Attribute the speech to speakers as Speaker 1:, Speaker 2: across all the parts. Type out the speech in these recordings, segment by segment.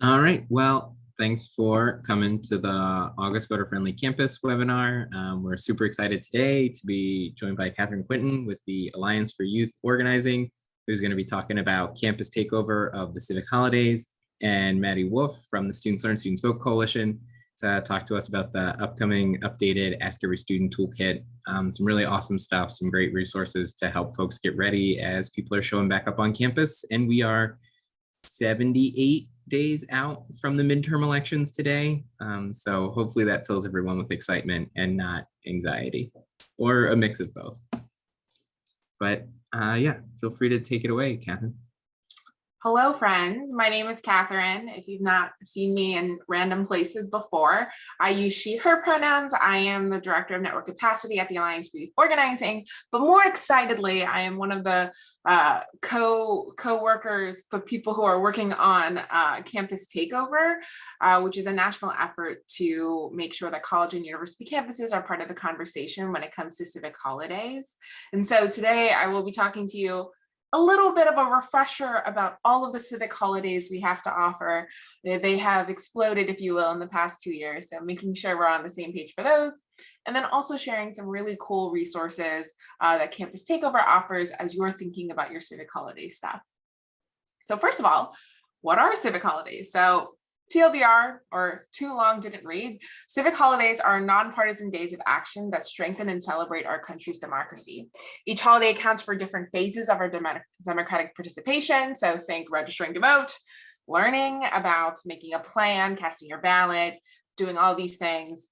Speaker 1: All right. Well, thanks for coming to the August Voter Friendly Campus webinar. We're super excited today to be joined by Catherine Quinton with the Alliance for Youth Organizing, who's going to be talking about campus takeover of the Civic Holidays, and Maddie Wolf from the Students Learn, Students Vote Coalition to talk to us about the upcoming updated Ask Every Student Toolkit. Some really awesome stuff, some great resources to help folks get ready as people are showing back up on campus. And we are 78 days out from the midterm elections today. So hopefully that fills everyone with excitement and not anxiety, or a mix of both. But yeah, feel free to take it away, Catherine.
Speaker 2: Hello, friends. My name is Catherine. If you've not seen me in random places before, I use she, her pronouns. I am the Director of Network Capacity at the Alliance for Youth Organizing, but more excitedly, I am one of the co-workers, the people who are working on Campus Takeover, which is a national effort to make sure that college and university campuses are part of the conversation when it comes to civic holidays. And so today I will be talking to you a little bit of a refresher about all of the civic holidays we have to offer. They have exploded, if you will, in the past 2 years. So making sure we're on the same page for those. And then also sharing some really cool resources that Campus Takeover offers as you're thinking about your civic holiday stuff. So first of all, what are civic holidays? So TLDR, or too long didn't read, civic holidays are nonpartisan days of action that strengthen and celebrate our country's democracy. Each holiday accounts for different phases of our democratic participation. So think registering to vote, learning about making a plan, casting your ballot, doing all these things,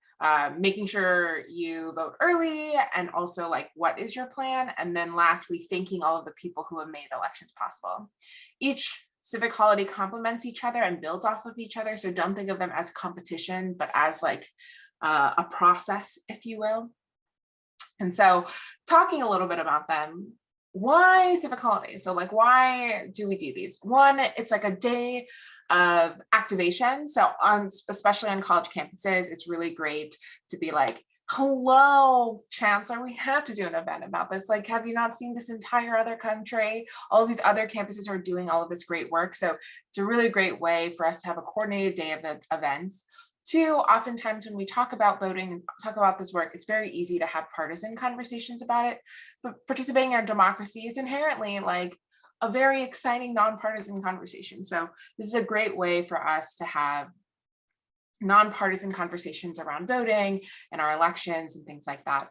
Speaker 2: making sure you vote early, and also like, what is your plan? And then lastly, thanking all of the people who have made elections possible. Each civic holiday complements each other and builds off of each other. So don't think of them as competition, but as like a process, if you will. And so talking a little bit about them, why civic holidays? So like, why do we do these? One, it's like a day of activation. So especially on college campuses, it's really great to be like, hello, Chancellor, we have to do an event about this. Like, have you not seen this entire other country? All of these other campuses are doing all of this great work. So it's a really great way for us to have a coordinated day of events. Two, oftentimes when we talk about voting and talk about this work, it's very easy to have partisan conversations about it, but participating in our democracy is inherently like a very exciting nonpartisan conversation. So this is a great way for us to have nonpartisan conversations around voting and our elections and things like that.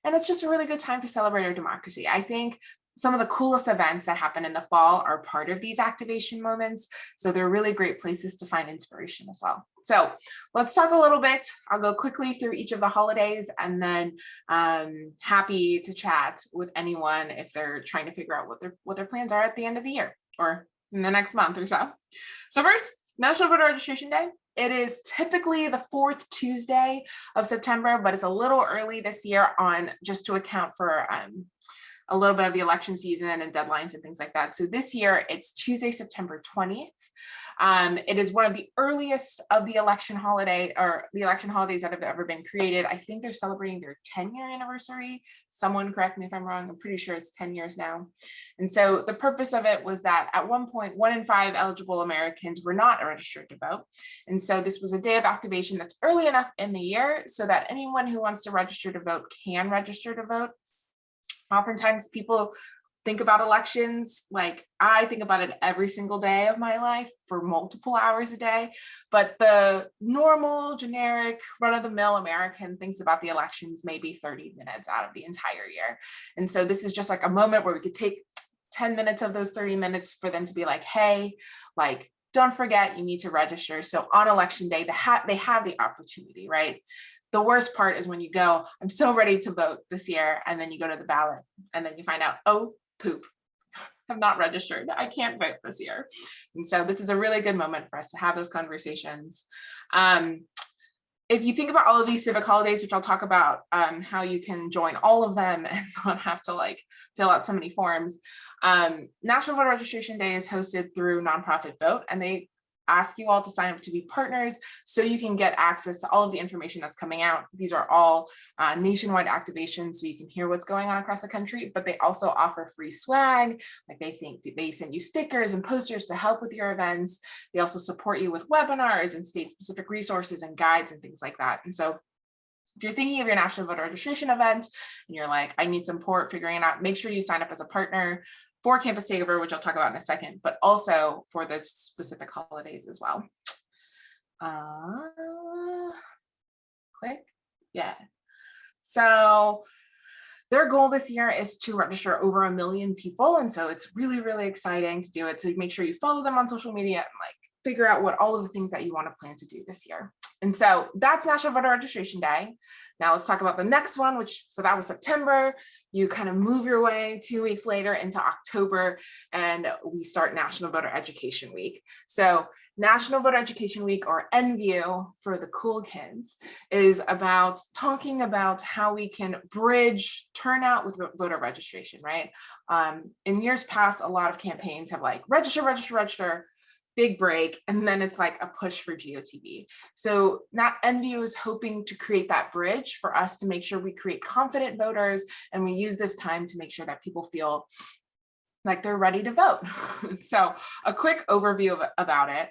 Speaker 2: And it's just a really good time to celebrate our democracy. I think some of the coolest events that happen in the fall are part of these activation moments. So they're really great places to find inspiration as well. So let's talk a little bit. I'll go quickly through each of the holidays, and then happy to chat with anyone if they're trying to figure out what their plans are at the end of the year or in the next month or so. So first, National Voter Registration Day. It is typically the fourth Tuesday of September, but it's a little early this year on just to account for a little bit of the election season and deadlines and things like that. So this year it's Tuesday, September 20th. It is one of the earliest of the election holidays that have ever been created. I think they're celebrating their 10-year anniversary. Someone correct me if I'm wrong. I'm pretty sure it's 10 years now. And so the purpose of it was that at one point, 1 in 5 eligible Americans were not registered to vote. And so this was a day of activation that's early enough in the year so that anyone who wants to register to vote can register to vote. Oftentimes people think about elections, like I think about it every single day of my life for multiple hours a day, but the normal, generic, run-of-the-mill American thinks about the elections maybe 30 minutes out of the entire year. And so this is just like a moment where we could take 10 minutes of those 30 minutes for them to be like, hey, like, don't forget you need to register. So on election day, they have the opportunity, right? The worst part is when you go, I'm so ready to vote this year, and then you go to the ballot and then you find out, oh, poop, I'm not registered. I can't vote this year. And so this is a really good moment for us to have those conversations. If you think about all of these civic holidays, which I'll talk about how you can join all of them and not have to like fill out so many forms. National Voter Registration Day is hosted through nonprofit Vote, and they ask you all to sign up to be partners so you can get access to all of the information that's coming out. These are all nationwide activations, so you can hear what's going on across the country, but they also offer free swag. Like they send you stickers and posters to help with your events. They also support you with webinars and state-specific resources and guides and things like that. And so if you're thinking of your national voter registration event and you're like, I need support figuring it out, make sure you sign up as a partner for Campus Takeover, which I'll talk about in a second, but also for the specific holidays as well. Click, yeah. So their goal this year is to register over 1 million people. And so it's really, really exciting to do it. So make sure you follow them on social media and like figure out what all of the things that you want to plan to do this year. And so that's National Voter Registration Day. Now let's talk about the next one, so that was September. You kind of move your way 2 weeks later into October, and we start National Voter Education Week. So National Voter Education Week, or NVU for the cool kids, is about talking about how we can bridge turnout with voter registration, right? In years past, a lot of campaigns have like register, big break, and then it's like a push for GOTV. So NVU is hoping to create that bridge for us to make sure we create confident voters, and we use this time to make sure that people feel like they're ready to vote. So a quick overview about it.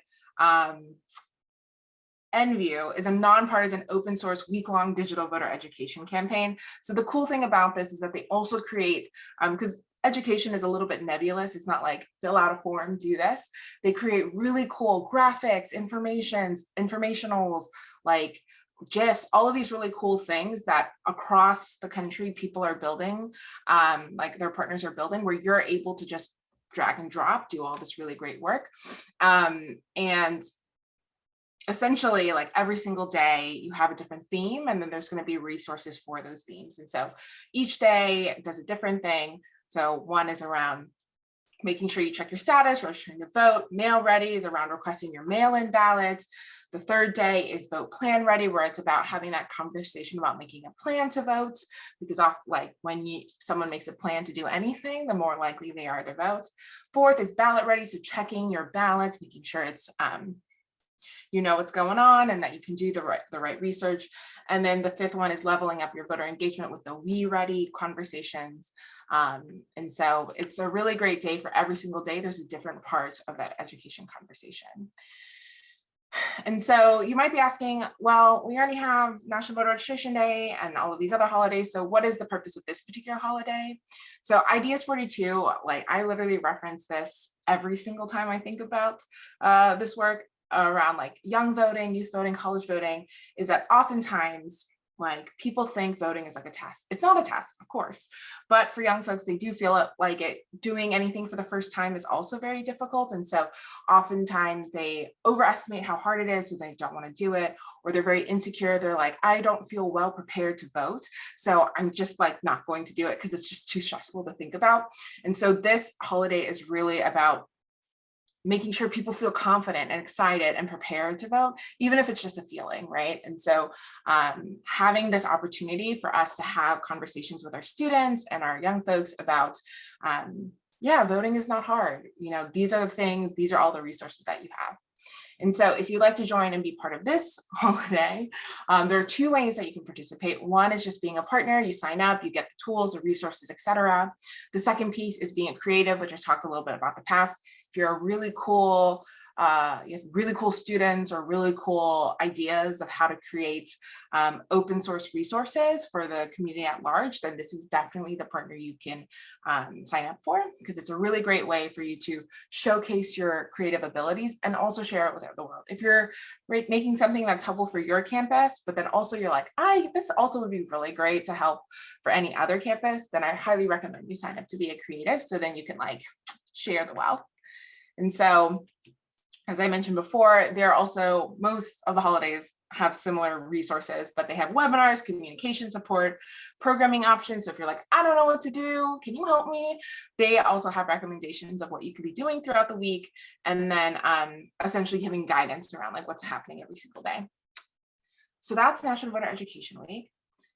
Speaker 2: NVU is a nonpartisan open source week-long digital voter education campaign. So the cool thing about this is that they also create, because education is a little bit nebulous. It's not like fill out a form, do this. They create really cool graphics, informationals, like GIFs, all of these really cool things that across the country people are building, like their partners are building, where you're able to just drag and drop, do all this really great work. And essentially, like every single day you have a different theme, and then there's going to be resources for those themes. And so each day does a different thing. So one is around making sure you check your status, registering to vote. Mail ready is around requesting your mail-in ballot. The third day is vote plan ready, where it's about having that conversation about making a plan to vote, because when someone makes a plan to do anything, the more likely they are to vote. Fourth is ballot ready, so checking your ballots, making sure it's you know what's going on and that you can do the right research. And then the fifth one is leveling up your voter engagement with the We Ready conversations. And so it's a really great day. For every single day, there's a different part of that education conversation. And so you might be asking, well, we already have National Voter Registration Day and all of these other holidays. So what is the purpose of this particular holiday? So Ideas 42, like I literally reference this every single time I think about this work around like young voting, youth voting, college voting, is that oftentimes like people think voting is like a test. It's not a test, of course, but for young folks, they do feel like doing anything for the first time is also very difficult. And so oftentimes they overestimate how hard it is, so they don't want to do it, or they're very insecure. They're like, I don't feel well prepared to vote, so I'm just like not going to do it because it's just too stressful to think about. And so this holiday is really about making sure people feel confident and excited and prepared to vote, even if it's just a feeling, right? And so having this opportunity for us to have conversations with our students and our young folks about, voting is not hard. You know, these are the things, these are all the resources that you have. And so if you'd like to join and be part of this holiday, there are two ways that you can participate. One is just being a partner. You sign up, you get the tools, the resources, etc. The second piece is being a creative, which I talked a little bit about the past. If you're a really cool, you have really cool students or really cool ideas of how to create open source resources for the community at large, then this is definitely the partner you can sign up for, because it's a really great way for you to showcase your creative abilities and also share it with the world. If you're making something that's helpful for your campus, but then also you're like, this also would be really great to help for any other campus, then I highly recommend you sign up to be a creative, so then you can like share the wealth. And so, as I mentioned before, there are also, most of the holidays have similar resources, but they have webinars, communication support, programming options. So if you're like, I don't know what to do, can you help me? They also have recommendations of what you could be doing throughout the week. And then essentially giving guidance around like what's happening every single day. So that's National Voter Education Week.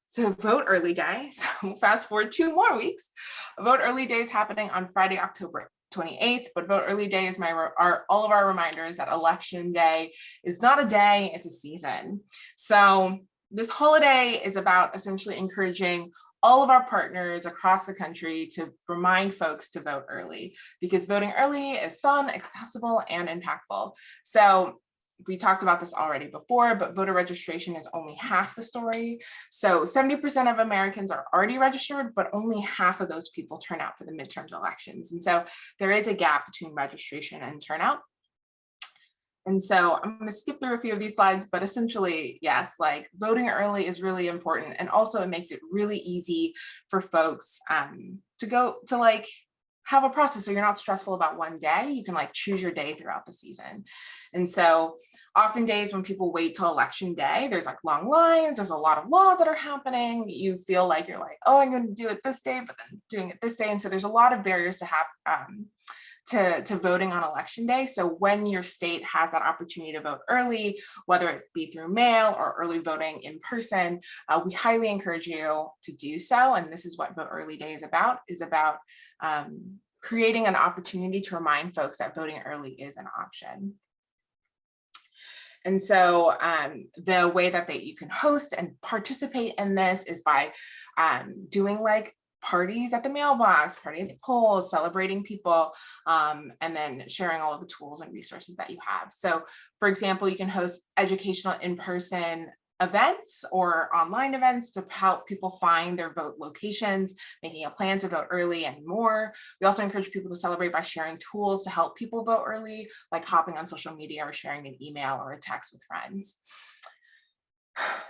Speaker 2: So Vote Early Day, so fast forward 2 more weeks. Vote Early Day is happening on Friday, October 28th, but Vote Early Day is all of our reminders that Election Day is not a day, it's a season. So this holiday is about essentially encouraging all of our partners across the country to remind folks to vote early, because voting early is fun, accessible, and impactful. So we talked about this already before, but voter registration is only half the story. So 70% of Americans are already registered, but only half of those people turn out for the midterm elections. And so there is a gap between registration and turnout. And so I'm going to skip through a few of these slides, but essentially, yes, like voting early is really important. And also it makes it really easy for folks to go to like have a process, so you're not stressful about one day. You can like choose your day throughout the season. And so often days when people wait till election day, there's like long lines, there's a lot of laws that are happening. You feel like you're like, oh, I'm going to do it this day, but then doing it this day. And so there's a lot of barriers to have to voting on election day. So when your state has that opportunity to vote early, whether it be through mail or early voting in person, we highly encourage you to do so. And this is what Vote Early Day is about creating an opportunity to remind folks that voting early is an option. And so the way that you can host and participate in this is by doing like parties at the mailbox, party at the polls, celebrating people, and then sharing all of the tools and resources that you have. So for example, you can host educational in-person events or online events to help people find their vote locations, making a plan to vote early, and more. We also encourage people to celebrate by sharing tools to help people vote early, like hopping on social media or sharing an email or a text with friends.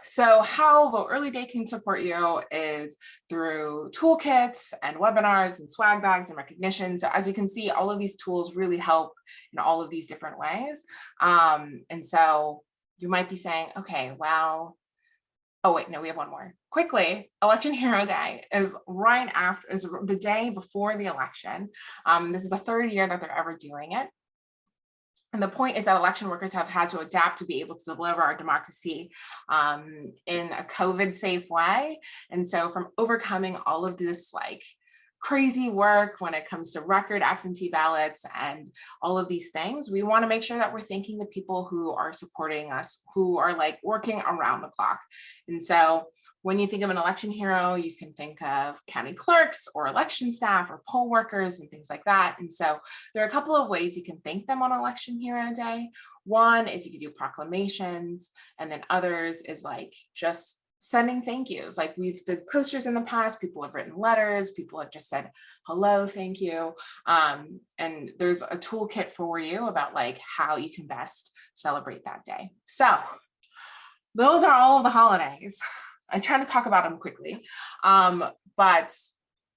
Speaker 2: So how Vote Early Day can support you is through toolkits and webinars and swag bags and recognition. So as you can see, all of these tools really help in all of these different ways. And so you might be saying, okay, well, oh wait, no, we have one more. Quickly, Election Hero Day is is the day before the election. This is the third year that they're ever doing it. And the point is that election workers have had to adapt to be able to deliver our democracy in a COVID safe way. And so from overcoming all of this like crazy work when it comes to record absentee ballots and all of these things, we want to make sure that we're thanking the people who are supporting us, who are like working around the clock. And so when you think of an election hero, you can think of county clerks or election staff or poll workers and things like that. And so there are a couple of ways you can thank them on Election Hero Day. One is you can do proclamations, and then others is like just sending thank yous. Like we've did posters in the past, people have written letters, people have just said, hello, thank you. And there's a toolkit for you about like how you can best celebrate that day. So those are all of the holidays. I try to talk about them quickly, but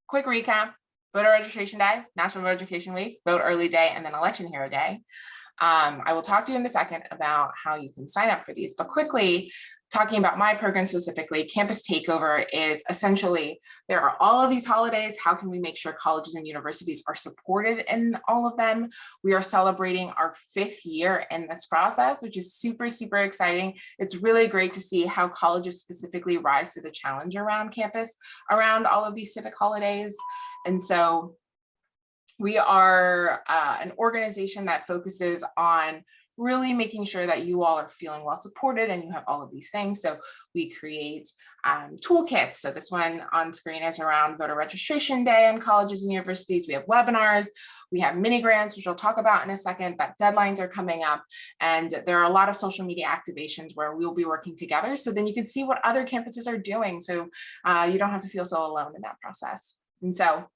Speaker 2: quick recap: Voter Registration Day, National Voter Education Week, Vote Early Day, and then Election Hero Day. I will talk to you in a second about how you can sign up for these, but quickly, talking about my program specifically, Campus Takeover is essentially, there are all of these holidays. How can we make sure colleges and universities are supported in all of them? We are celebrating our 5th year in this process, which is super, super exciting. It's really great to see how colleges specifically rise to the challenge around campus, around all of these civic holidays. And so we are an organization that focuses on really making sure that you all are feeling well supported and you have all of these things. So we create toolkits. So this one on screen is around Voter Registration Day in colleges and universities. We have webinars, we have mini grants, which I'll talk about in a second, but deadlines are coming up. And there are a lot of social media activations where we'll be working together. So then you can see what other campuses are doing. So you don't have to feel so alone in that process. And so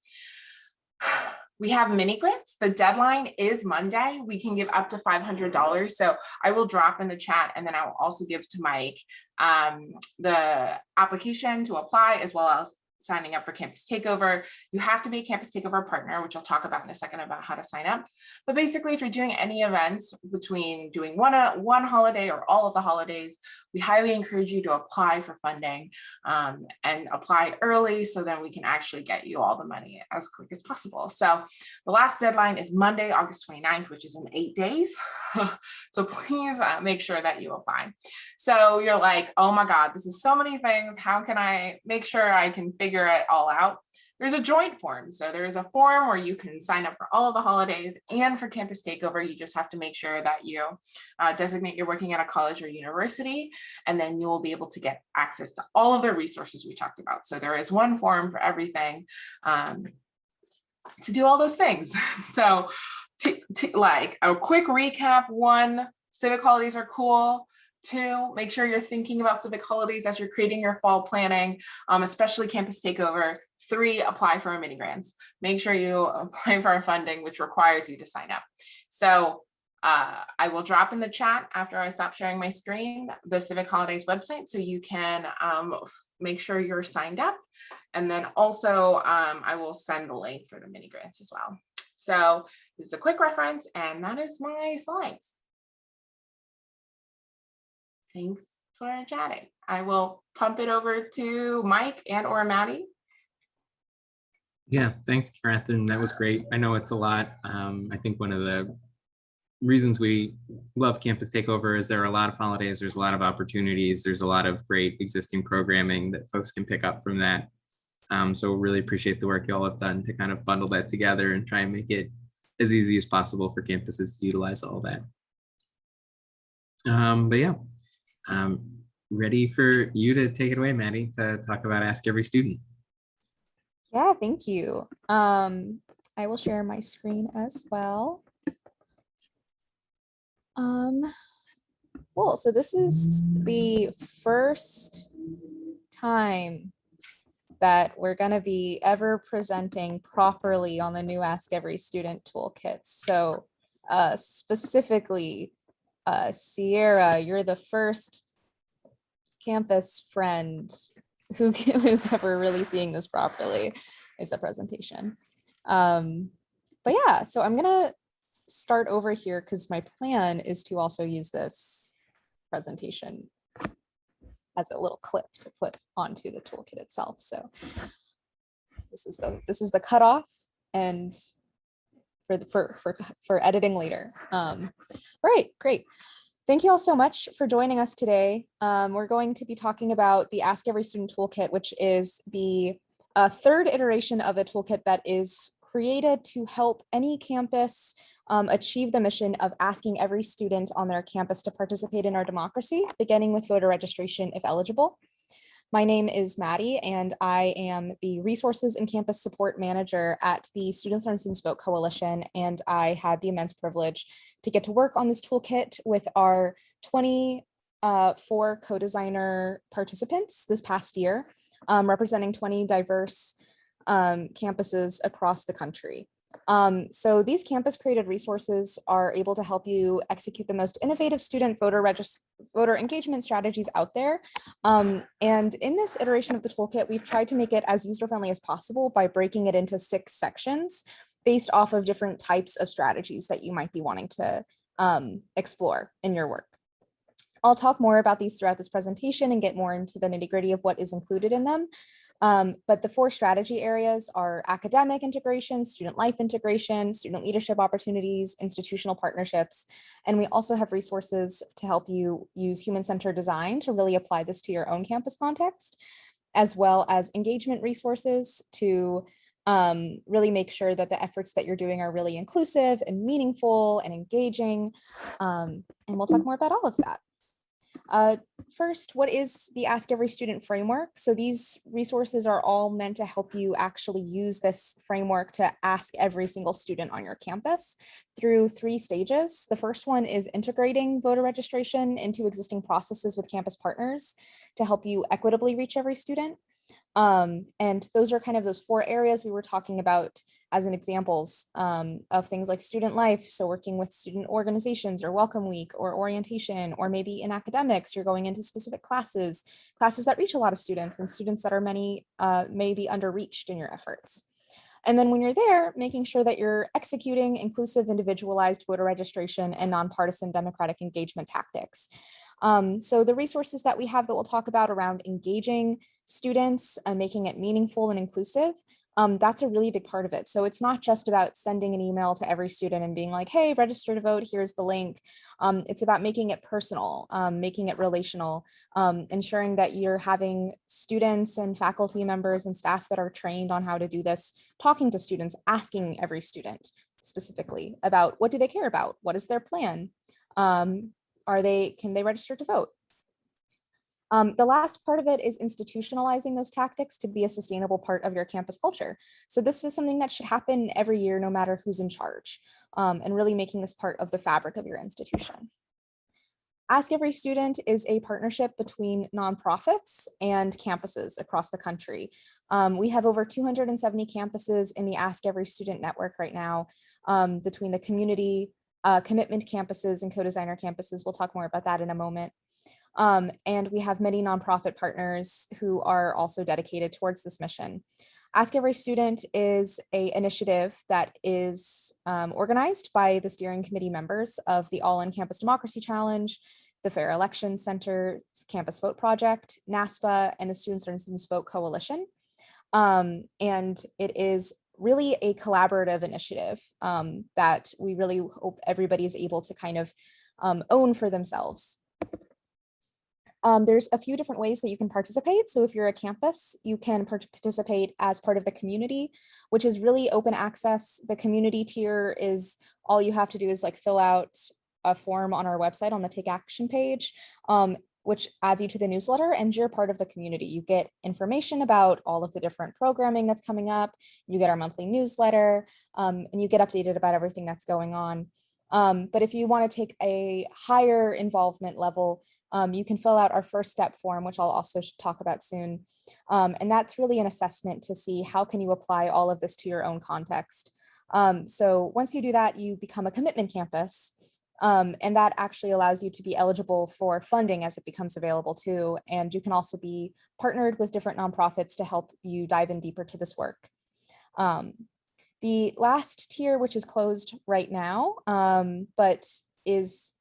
Speaker 2: we have mini grants. The deadline is Monday. We can give up to $500. So I will drop in the chat, and then I will also give to Mike the application to apply, as well as signing up for Campus Takeover. You have to be a Campus Takeover partner, which I'll talk about in a second about how to sign up. But basically, if you're doing any events between doing one holiday or all of the holidays, we highly encourage you to apply for funding and apply early, so then we can actually get you all the money as quick as possible. So the last deadline is Monday, August 29th, which is in 8 days. So please make sure that you apply. So you're like, oh my God, this is so many things. How can I make sure I can figure it all out? there's a joint form. So there is a form where you can sign up for all of the holidays and for Campus Takeover. You just have to make sure that you designate you're working at a college or university, and then you will be able to get access to all of the resources we talked about. So there is one form for everything to do all those things. So like a quick recap: 1, Civic Holidays are cool. 2, make sure you're thinking about Civic Holidays as you're creating your fall planning, especially Campus Takeover. 3, apply for our mini grants. Make sure you apply for our funding, which requires you to sign up. So I will drop in the chat after I stop sharing my screen the Civic Holidays website, so you can make sure you're signed up. And then also I will send the link for the mini grants as well. So this is a quick reference, and that is my slides. Thanks for chatting. I will pump it over to Mike and or Maddie.
Speaker 1: Yeah, thanks, Catherine. That was great. I know it's a lot. I think one of the reasons we love Campus Takeover is there are a lot of holidays, there's a lot of opportunities, there's a lot of great existing programming that folks can pick up from that. So really appreciate the work you all have done to kind of bundle that together and try and make it as easy as possible for campuses to utilize all that. But yeah, ready for you to take it away, Maddie, to talk about Ask Every Student.
Speaker 3: Yeah, thank you. I will share my screen as well. Cool. So this is the first time that we're going to be ever presenting properly on the new Ask Every Student toolkit. So specifically, Sierra, you're the first campus friend who is ever really seeing this properly as a presentation. But yeah, so I'm gonna start over here because my plan is to also use this presentation as a little clip to put onto the toolkit itself. So this is the cutoff, and for editing later. All right, great. Thank you all so much for joining us today. We're going to be talking about the Ask Every Student Toolkit, which is the third iteration of a toolkit that is created to help any campus achieve the mission of asking every student on their campus to participate in our democracy, beginning with voter registration if eligible. My name is Maddie, and I am the Resources and Campus Support Manager at the Students Learn Students Vote Coalition, and I had the immense privilege to get to work on this toolkit with our 24 co-designer participants this past year, representing 20 diverse campuses across the country. So these campus created resources are able to help you execute the most innovative student voter engagement strategies out there. And in this iteration of the toolkit, we've tried to make it as user-friendly as possible by breaking it into 6 sections based off of different types of strategies that you might be wanting to explore in your work. I'll talk more about these throughout this presentation and get more into the nitty-gritty of what is included in them. But the 4 strategy areas are academic integration, student life integration, student leadership opportunities, institutional partnerships, and we also have resources to help you use human-centered design to really apply this to your own campus context, as well as engagement resources to really make sure that the efforts that you're doing are really inclusive and meaningful and engaging, and we'll talk more about all of that. First, what is the Ask Every Student framework? So these resources are all meant to help you actually use this framework to ask every single student on your campus through 3 stages. The first one is integrating voter registration into existing processes with campus partners to help you equitably reach every student. And those are kind of those 4 areas we were talking about as an examples of things like student life. So working with student organizations or welcome week or orientation, or maybe in academics, you're going into specific classes that reach a lot of students and students that are maybe underreached in your efforts. And then when you're there, making sure that you're executing inclusive, individualized voter registration and nonpartisan democratic engagement tactics. So the resources that we have that we'll talk about around engaging students and making it meaningful and inclusive That's a really big part of it. So it's not just about sending an email to every student and being like, hey, register to vote, here's the link. It's about making it personal, making it relational, ensuring that you're having students and faculty members and staff that are trained on how to do this, talking to students, asking every student specifically about what do they care about? What is their plan? Can they register to vote? The last part of it is institutionalizing those tactics to be a sustainable part of your campus culture. So this is something that should happen every year, no matter who's in charge, and really making this part of the fabric of your institution. Ask Every Student is a partnership between nonprofits and campuses across the country. We have over 270 campuses in the Ask Every Student network right now, between the community, commitment campuses and co-designer campuses. We'll talk more about that in a moment. And we have many nonprofit partners who are also dedicated towards this mission. Ask Every Student is an initiative that is organized by the steering committee members of the All in Campus Democracy Challenge, the Fair Elections Center's Campus Vote Project, NASPA, and the Students Learn Students Vote Coalition. And it is really a collaborative initiative that we really hope everybody is able to kind of own for themselves. There's a few different ways that you can participate. So if you're a campus, you can participate as part of the community, which is really open access. The community tier is all you have to do is like fill out a form on our website on the Take Action page, which adds you to the newsletter, and you're part of the community. You get information about all of the different programming that's coming up. You get our monthly newsletter, and you get updated about everything that's going on. But if you want to take a higher involvement level, you can fill out our first step form, which I'll also talk about soon. And that's really an assessment to see how can you apply all of this to your own context. So once you do that, you become a commitment campus. And that actually allows you to be eligible for funding as it becomes available too. And you can also be partnered with different nonprofits to help you dive in deeper to this work. The last tier, which is closed right now, but is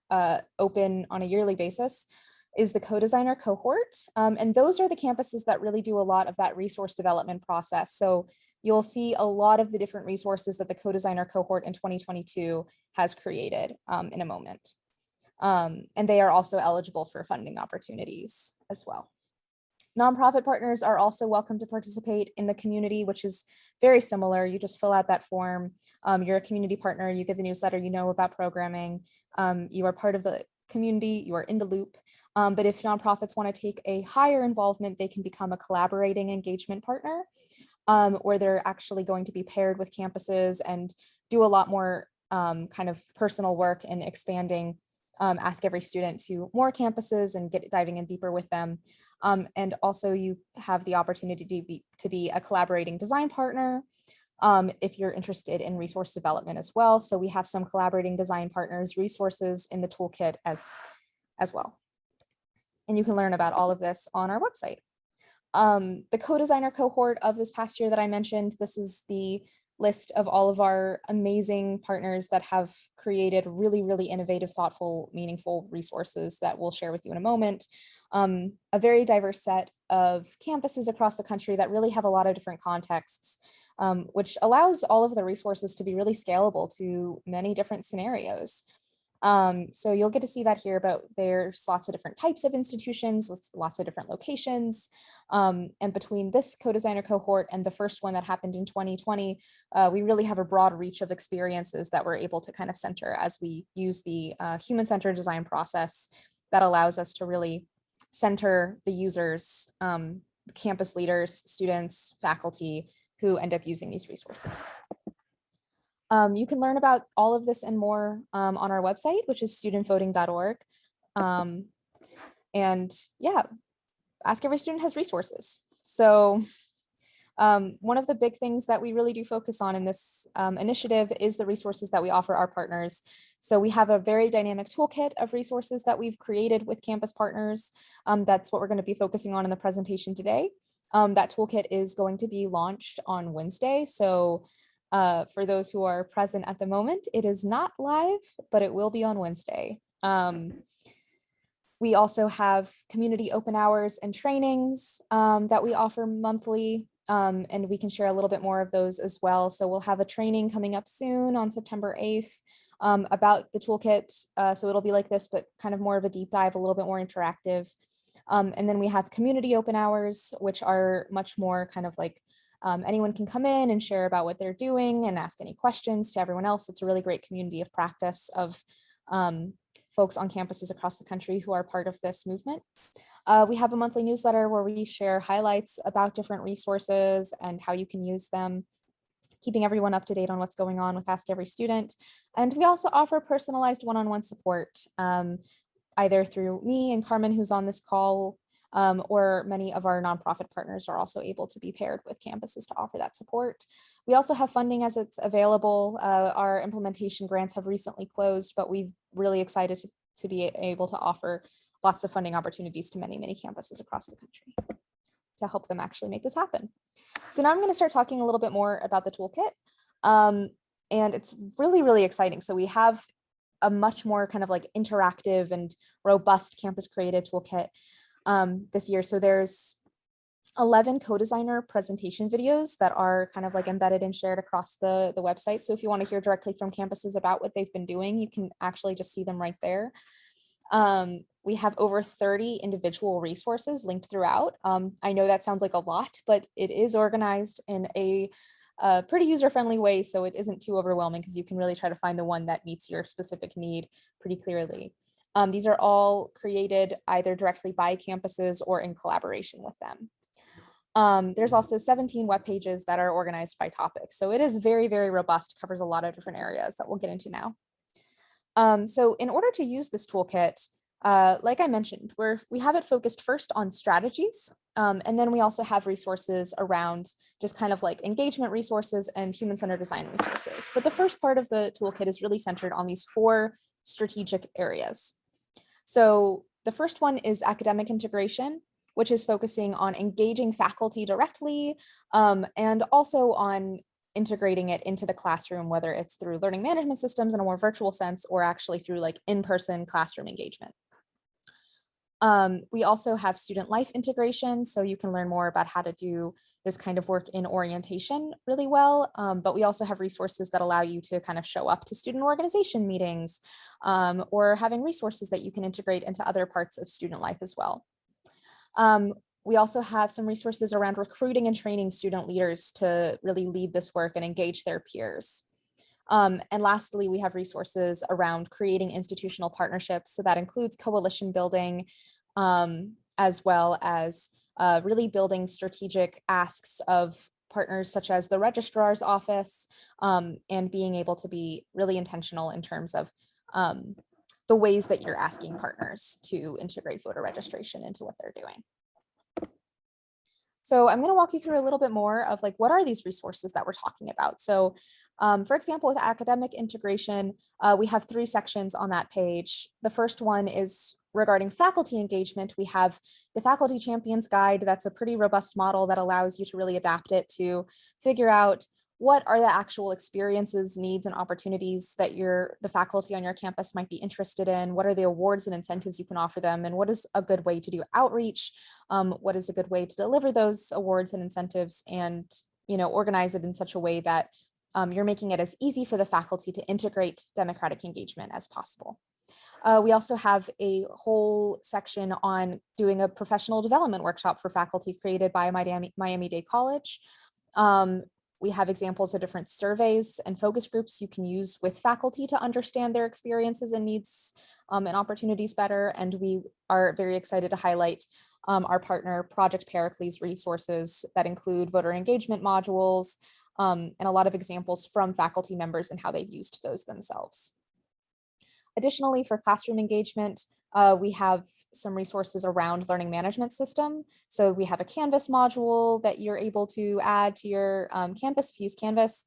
Speaker 3: open on a yearly basis, is the co-designer cohort. And those are the campuses that really do a lot of that resource development process. So you'll see a lot of the different resources that the co-designer cohort in 2022 has created in a moment. And they are also eligible for funding opportunities as well. Nonprofit partners are also welcome to participate in the community, which is very similar. You just fill out that form. You're a community partner, you get the newsletter, you know about programming, you are part of the community, you are in the loop. But if nonprofits want to take a higher involvement, they can become a collaborating engagement partner, where they're actually going to be paired with campuses and do a lot more kind of personal work in expanding Ask Every Student to more campuses and diving in deeper with them. And also you have the opportunity to be a collaborating design partner if you're interested in resource development as well. So we have some collaborating design partners resources in the toolkit as well. And you can learn about all of this on our website. The co-designer cohort of this past year that I mentioned, this is the list of all of our amazing partners that have created really, really innovative, thoughtful, meaningful resources that we'll share with you in a moment. A very diverse set of campuses across the country that really have a lot of different contexts, which allows all of the resources to be really scalable to many different scenarios. So you'll get to see that here, but there's lots of different types of institutions, lots of different locations. And between this co-designer cohort and the first one that happened in 2020, we really have a broad reach of experiences that we're able to kind of center as we use the human-centered design process that allows us to really center the users, campus leaders, students, faculty who end up using these resources. You can learn about all of this and more on our website, which is studentvoting.org. And yeah, Ask Every Student has resources. So one of the big things that we really do focus on in this initiative is the resources that we offer our partners. So we have a very dynamic toolkit of resources that we've created with campus partners. That's what we're going to be focusing on in the presentation today. That toolkit is going to be launched on Wednesday. So for those who are present at the moment, it is not live, but it will be on Wednesday. We also have community open hours and trainings that we offer monthly. and we can share a little bit more of those as well. So we'll have a training coming up soon on September 8th about the toolkit. So it'll be like this, but kind of more of a deep dive, a little bit more interactive. And then we have community open hours, which are much more kind of like anyone can come in and share about what they're doing and ask any questions to everyone else. It's a really great community of practice of folks on campuses across the country who are part of this movement. We have a monthly newsletter where we share highlights about different resources and how you can use them, keeping everyone up to date on what's going on with Ask Every Student. And we also offer personalized one-on-one support, either through me and Carmen, who's on this call, or many of our nonprofit partners are also able to be paired with campuses to offer that support. We also have funding as it's available. Our implementation grants have recently closed, but we're really excited to be able to offer lots of funding opportunities to many, many campuses across the country to help them actually make this happen. So now I'm going to start talking a little bit more about the toolkit. And it's really, really exciting. So we have a much more kind of like interactive and robust campus created toolkit this year. So there's 11 co-designer presentation videos that are kind of like embedded and shared across the website. So if you want to hear directly from campuses about what they've been doing, you can actually just see them right there. We have over 30 individual resources linked throughout. I know that sounds like a lot, but it is organized in a pretty user-friendly way, so it isn't too overwhelming because you can really try to find the one that meets your specific need pretty clearly. These are all created either directly by campuses or in collaboration with them. There's also 17 web pages that are organized by topic. So it is very, very robust, covers a lot of different areas that we'll get into now. So in order to use this toolkit, like I mentioned, we have it focused first on strategies, and then we also have resources around just kind of like engagement resources and human-centered design resources. But the first part of the toolkit is really centered on these 4 strategic areas. So the first one is academic integration, which is focusing on engaging faculty directly, and also on integrating it into the classroom, whether it's through learning management systems in a more virtual sense or actually through like in-person classroom engagement. We also have student life integration, so you can learn more about how to do this kind of work in orientation really well, but we also have resources that allow you to kind of show up to student organization meetings, or having resources that you can integrate into other parts of student life as well. We also have some resources around recruiting and training student leaders to really lead this work and engage their peers. And lastly, we have resources around creating institutional partnerships. So that includes coalition building, as well as really building strategic asks of partners such as the registrar's office, and being able to be really intentional in terms of the ways that you're asking partners to integrate voter registration into what they're doing. So I'm going to walk you through a little bit more of like, what are these resources that we're talking about? So for example, with academic integration, we have 3 sections on that page. The first one is regarding faculty engagement. We have the Faculty Champions Guide. That's a pretty robust model that allows you to really adapt it to figure out what are the actual experiences, needs, and opportunities that the faculty on your campus might be interested in? What are the awards and incentives you can offer them? And what is a good way to do outreach? What is a good way to deliver those awards and incentives, and organize it in such a way that you're making it as easy for the faculty to integrate democratic engagement as possible. We also have a whole section on doing a professional development workshop for faculty created by Miami-Dade College. We have examples of different surveys and focus groups you can use with faculty to understand their experiences and needs and opportunities better. And we are very excited to highlight our partner Project Pericles resources that include voter engagement modules, and a lot of examples from faculty members and how they've used those themselves. Additionally, for classroom engagement, we have some resources around learning management system. So we have a Canvas module that you're able to add to your Canvas if you use Canvas.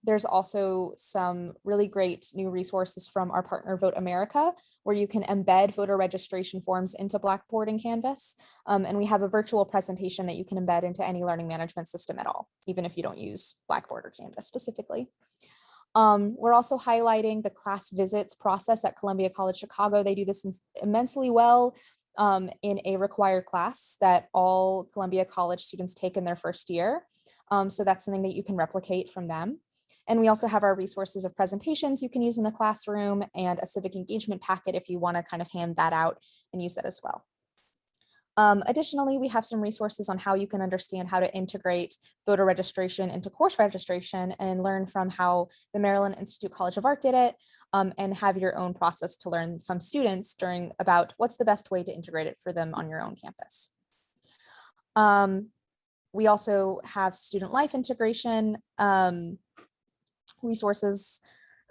Speaker 3: There's also some really great new resources from our partner Vote America, where you can embed voter registration forms into Blackboard and Canvas. And we have a virtual presentation that you can embed into any learning management system at all, even if you don't use Blackboard or Canvas specifically. We're also highlighting the class visits process at Columbia College Chicago. They do this immensely well. in a required class that all Columbia College students take in their first year. So that's something that you can replicate from them. And we also have our resources of presentations you can use in the classroom and a civic engagement packet if you want to kind of hand that out and use that as well. Additionally, we have some resources on how you can understand how to integrate voter registration into course registration and learn from how the Maryland Institute College of Art did it, and have your own process to learn from students during about what's the best way to integrate it for them on your own campus. We also have student life integration resources,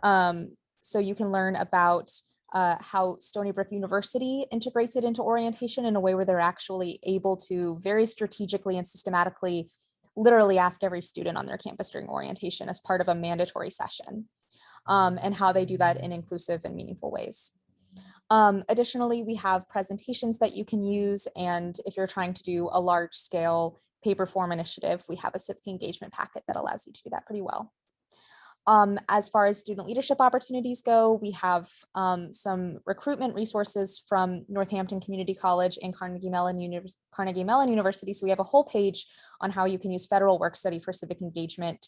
Speaker 3: so you can learn about how Stony Brook University integrates it into orientation in a way where they're actually able to very strategically and systematically literally ask every student on their campus during orientation as part of a mandatory session, and how they do that in inclusive and meaningful ways. Additionally, we have presentations that you can use, and if you're trying to do a large scale paper form initiative, we have a civic engagement packet that allows you to do that pretty well. As far as student leadership opportunities go, we have some recruitment resources from Northampton Community College and Carnegie Mellon University. So we have a whole page on how you can use federal work study for civic engagement,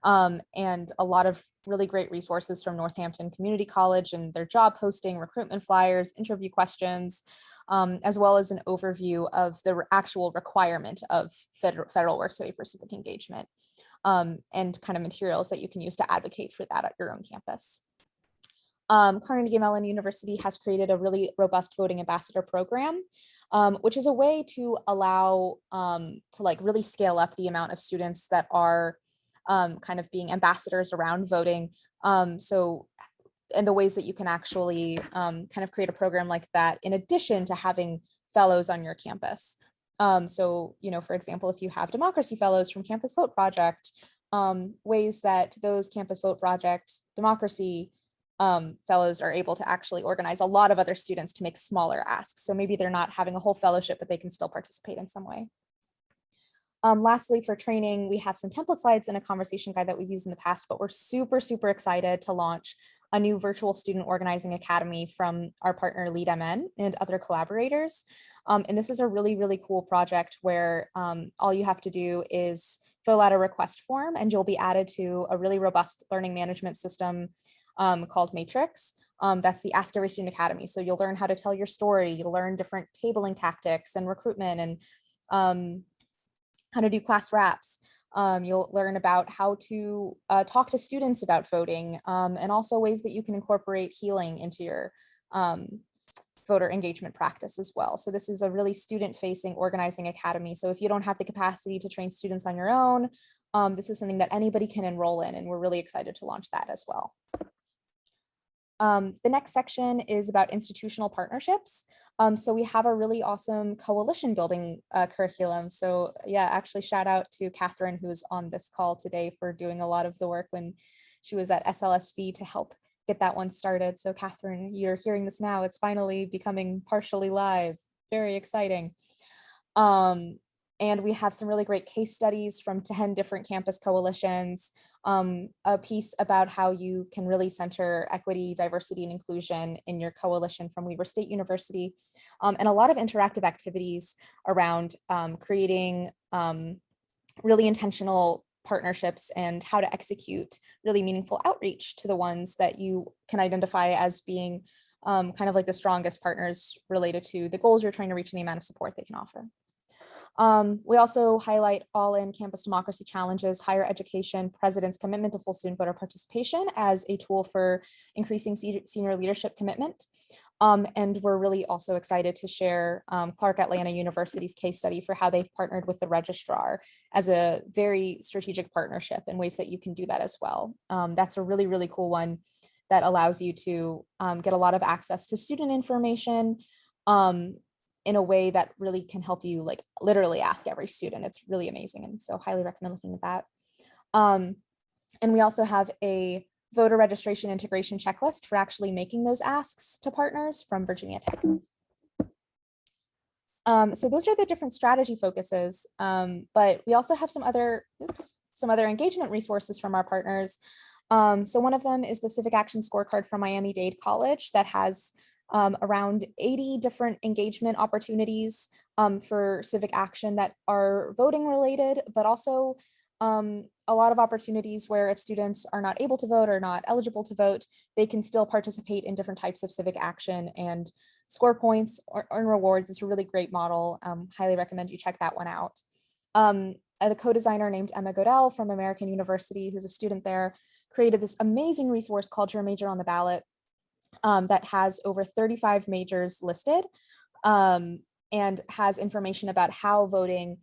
Speaker 3: and a lot of really great resources from Northampton Community College and their job posting, recruitment flyers, interview questions, as well as an overview of the actual requirement of federal work study for civic engagement. And kind of materials that you can use to advocate for that at your own campus. Carnegie Mellon University has created a really robust voting ambassador program, which is a way to allow to like really scale up the amount of students that are kind of being ambassadors around voting. And the ways that you can actually kind of create a program like that in addition to having fellows on your campus. So, you know, for example, if you have democracy fellows from Campus Vote Project, ways that those Campus Vote Project democracy fellows are able to actually organize a lot of other students to make smaller asks. So maybe they're not having a whole fellowship, but they can still participate in some way. Lastly, for training, we have some template slides and a conversation guide that we've used in the past, but we're super, super excited to launch a new virtual student organizing academy from our partner LeadMN and other collaborators. And this is a really, really cool project where all you have to do is fill out a request form and you'll be added to a really robust learning management system called Matrix. That's the Ask Every Student Academy. So you'll learn how to tell your story, you'll learn different tabling tactics and recruitment and how to do class wraps. You'll learn about how to talk to students about voting, and also ways that you can incorporate healing into your voter engagement practice as well. So this is a really student-facing organizing academy. So if you don't have the capacity to train students on your own, this is something that anybody can enroll in, and we're really excited to launch that as well. The next section is about institutional partnerships. So we have a really awesome coalition building curriculum. So yeah, actually shout out to Catherine, who's on this call today, for doing a lot of the work when she was at SLSV to help get that one started. So Catherine, you're hearing this now, it's finally becoming partially live. Very exciting. And we have some really great case studies from 10 different campus coalitions, a piece about how you can really center equity, diversity, and inclusion in your coalition from Weber State University, and a lot of interactive activities around creating really intentional partnerships and how to execute really meaningful outreach to the ones that you can identify as being kind of like the strongest partners related to the goals you're trying to reach and the amount of support they can offer. We also highlight all-in campus democracy challenges, higher education, president's commitment to full student voter participation as a tool for increasing senior leadership commitment. And we're really also excited to share Clark Atlanta University's case study for how they've partnered with the registrar as a very strategic partnership and ways that you can do that as well. That's a really, really cool one that allows you to get a lot of access to student information in a way that really can help you like literally ask every student. It's really amazing. And so highly recommend looking at that. And we also have a voter registration integration checklist for actually making those asks to partners from Virginia Tech. So those are the different strategy focuses, but we also have some other engagement resources from our partners. So one of them is the Civic Action Scorecard from Miami-Dade College that has around 80 different engagement opportunities for civic action that are voting related, but also a lot of opportunities where if students are not able to vote or not eligible to vote, they can still participate in different types of civic action and score points or earn rewards. It's a really great model. Highly recommend you check that one out. A co-designer named Emma Godell from American University, who's a student there, created this amazing resource called Your Major on the Ballot that has over 35 majors listed and has information about how voting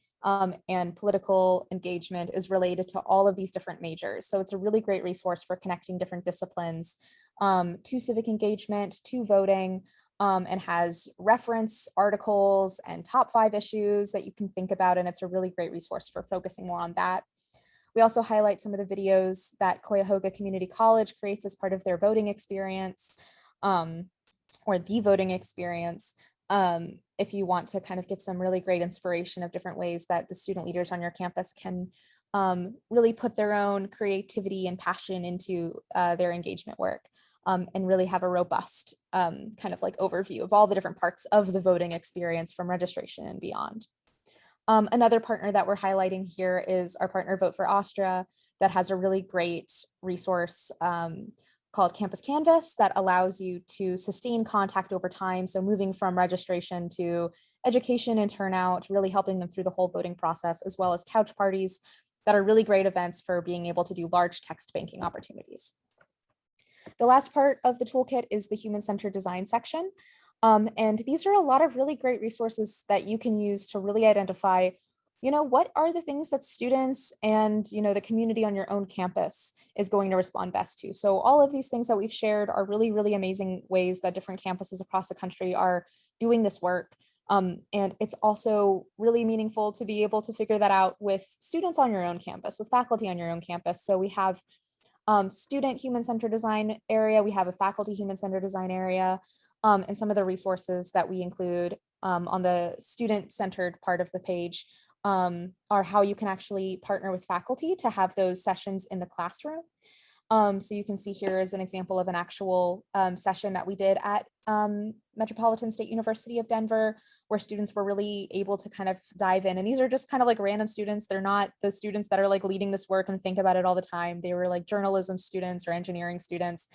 Speaker 3: and political engagement is related to all of these different majors. So it's a really great resource for connecting different disciplines to civic engagement, to voting, and has reference articles and top 5 issues that you can think about. And it's a really great resource for focusing more on that. We also highlight some of the videos that Cuyahoga Community College creates as part of their voting experience, or the voting experience. If you want to kind of get some really great inspiration of different ways that the student leaders on your campus can really put their own creativity and passion into their engagement work, and really have a robust kind of like overview of all the different parts of the voting experience from registration and beyond. Another partner that we're highlighting here is our partner Vote for Austria that has a really great resource called Campus Canvas that allows you to sustain contact over time. So moving from registration to education and turnout, really helping them through the whole voting process, as well as couch parties that are really great events for being able to do large text banking opportunities. The last part of the toolkit is the human-centered design section. And these are a lot of really great resources that you can use to really identify, what are the things that students and, the community on your own campus is going to respond best to. So all of these things that we've shared are really, really amazing ways that different campuses across the country are doing this work. And it's also really meaningful to be able to figure that out with students on your own campus, with faculty on your own campus. So we have student human-centered design area, we have a faculty human-centered design area, and some of the resources that we include on the student-centered part of the page are how you can actually partner with faculty to have those sessions in the classroom. So you can see here is an example of an actual session that we did at Metropolitan State University of Denver, where students were really able to kind of dive in. And these are just kind of like random students. They're not the students that are like leading this work and think about it all the time. They were like journalism students or engineering students.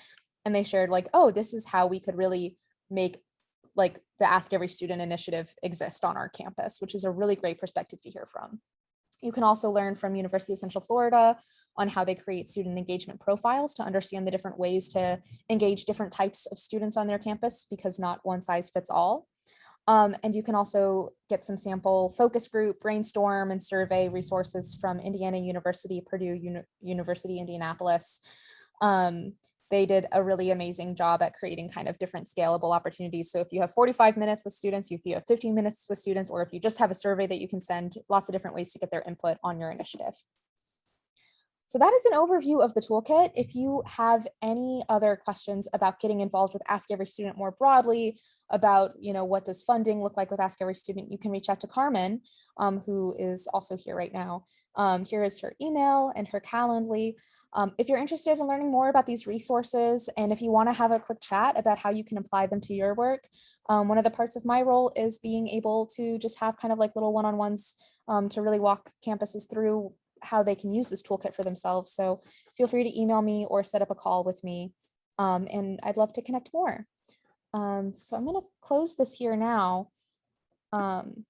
Speaker 3: And they shared like, oh, this is how we could really make like the Ask Every Student initiative exist on our campus, which is a really great perspective to hear from. You can also learn from University of Central Florida on how they create student engagement profiles to understand the different ways to engage different types of students on their campus, because not one size fits all. And you can also get some sample focus group, brainstorm, and survey resources from Indiana University, Purdue University, Indianapolis. They did a really amazing job at creating kind of different scalable opportunities. So if you have 45 minutes with students, if you have 15 minutes with students, or if you just have a survey that you can send, lots of different ways to get their input on your initiative. So that is an overview of the toolkit. If you have any other questions about getting involved with Ask Every Student more broadly, about what does funding look like with Ask Every Student, you can reach out to Carmen, who is also here right now. Here is her email and her Calendly. If you're interested in learning more about these resources, and if you want to have a quick chat about how you can apply them to your work, one of the parts of my role is being able to just have kind of like little one-on-ones to really walk campuses through how they can use this toolkit for themselves. So feel free to email me or set up a call with me, and I'd love to connect more. So I'm going to close this here now. And